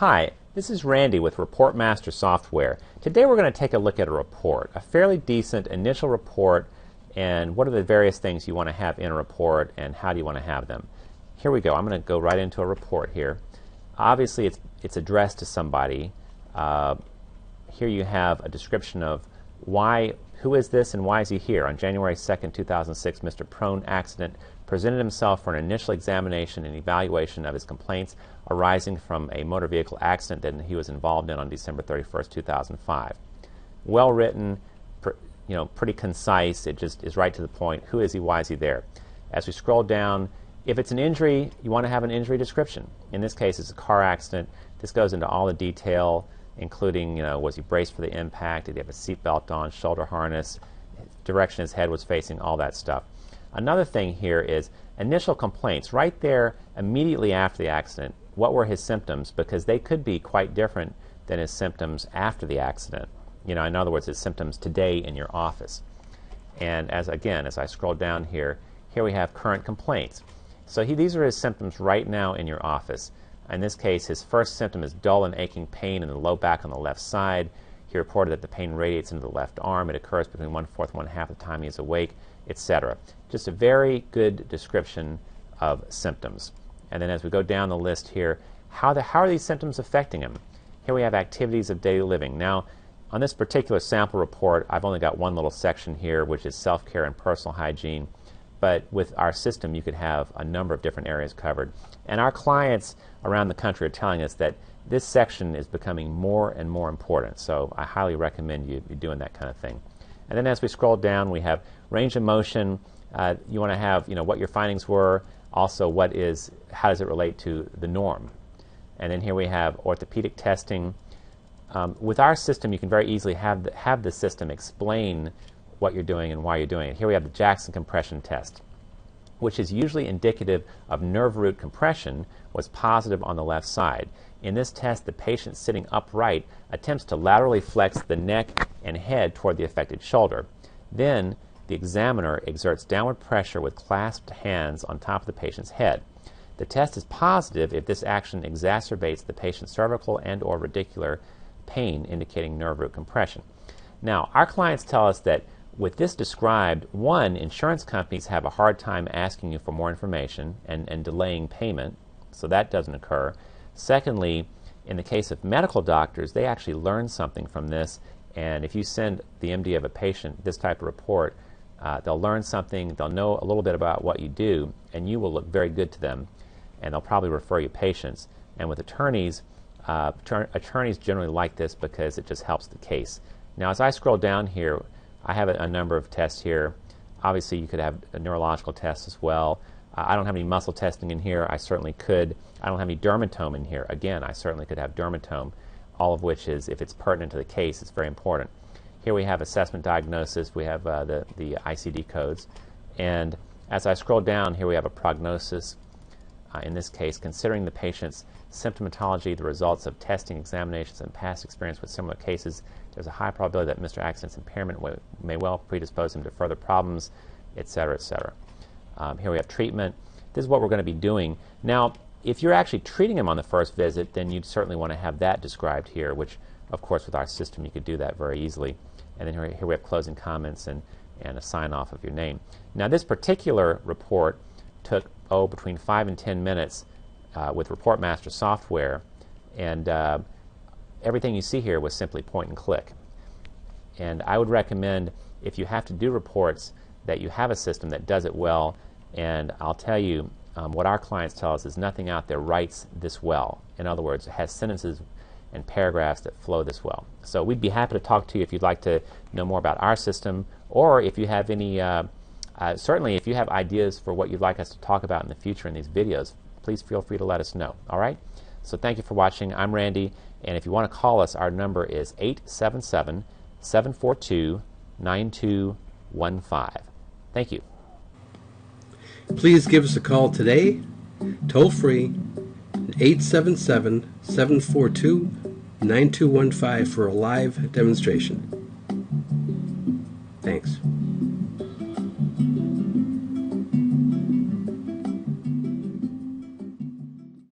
Hi, this is Randy with Report Master Software. Today we're going to take a look at a report, a fairly decent initial report, and what are the various things you want to have in a report and how do you want to have them. Here we go. I'm going to go right into a report here. Obviously it's addressed to somebody. Here you have a description of who is this and why is he here. On January 2nd, 2006, Mr. Prone Accident presented himself for an initial examination and evaluation of his complaints arising from a motor vehicle accident that he was involved in on December 31st, 2005. Well written, pretty concise. It just is right to the point. Who is he? Why is he there? As we scroll down, if it's an injury, you want to have an injury description. In this case, it's a car accident. This goes into all the detail, including, was he braced for the impact? Did he have a seatbelt on, shoulder harness, direction his head was facing, all that stuff. Another thing here is initial complaints. Right there, immediately after the accident, what were his symptoms? Because they could be quite different than his symptoms after the accident. In other words, his symptoms today in your office. And as I scroll down here we have current complaints. So these are his symptoms right now in your office. In this case, his first symptom is dull and aching pain in the low back on the left side. He reported that the pain radiates into the left arm. It occurs between 1/4 and 1/2 the time he is awake, etc. Just a very good description of symptoms. And then as we go down the list here, how are these symptoms affecting him? Here we have activities of daily living. Now, on this particular sample report, I've only got one little section here, which is self-care and personal hygiene. But with our system, you could have a number of different areas covered. And our clients around the country are telling us that this section is becoming more and more important. So I highly recommend you doing that kind of thing. And then as we scroll down, we have range of motion. You want to have what your findings were, also how does it relate to the norm. And then here we have orthopedic testing. With our system, you can very easily have the system explain what you're doing and why you're doing it. Here we have the Jackson compression test, which is usually indicative of nerve root compression, was positive on the left side. In this test, the patient sitting upright attempts to laterally flex the neck and head toward the affected shoulder. Then the examiner exerts downward pressure with clasped hands on top of the patient's head. The test is positive if this action exacerbates the patient's cervical and/or radicular pain, indicating nerve root compression. Now, our clients tell us that with this described, one, insurance companies have a hard time asking you for more information and delaying payment, so that doesn't occur. Secondly, in the case of medical doctors, they actually learn something from this, and if you send the MD of a patient this type of report, they'll learn something, they'll know a little bit about what you do, and you will look very good to them, and they'll probably refer you patients. And with attorneys, attorneys generally like this because it just helps the case. Now, as I scroll down here, I have a number of tests here. Obviously, you could have a neurological test as well. I don't have any muscle testing in here. I certainly could. I don't have any dermatome in here. Again, I certainly could have dermatome, all of which is, if it's pertinent to the case, it's very important. Here we have assessment diagnosis. We have the ICD codes. And as I scroll down, here we have a prognosis. In this case, considering the patient's symptomatology, the results of testing, examinations, and past experience with similar cases, there's a high probability that Mr. Accident's impairment may well predispose him to further problems, etc., etc. Here we have treatment. This is what we're going to be doing. Now, if you're actually treating him on the first visit, then you'd certainly want to have that described here, which, of course, with our system, you could do that very easily. And then here we have closing comments and a sign-off of your name. Now, this particular report took, between 5 and 10 minutes with Report Master software, and everything you see here was simply point and click. And I would recommend, if you have to do reports, that you have a system that does it well. And I'll tell you, what our clients tell us is nothing out there writes this well. In other words, it has sentences and paragraphs that flow this well. So we'd be happy to talk to you if you'd like to know more about our system, or if you have any, certainly if you have ideas for what you'd like us to talk about in the future in these videos, please feel free to let us know. All right? So thank you for watching. I'm Randy, and if you want to call us, our number is 877-742-9215. Thank you. Please give us a call today, toll free, 877-742-9215 for a live demonstration. Thanks.